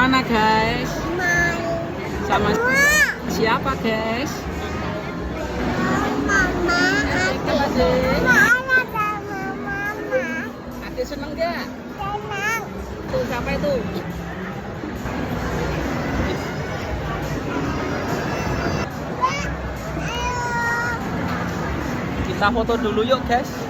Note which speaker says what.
Speaker 1: Kemana guys?
Speaker 2: Main.
Speaker 1: Sama siapa guys?
Speaker 2: Mama.
Speaker 1: Adik.
Speaker 2: Ada sama mama.
Speaker 1: Adik seneng gak?
Speaker 2: Tenang.
Speaker 1: Tuh siapa itu? Kita foto dulu yuk guys.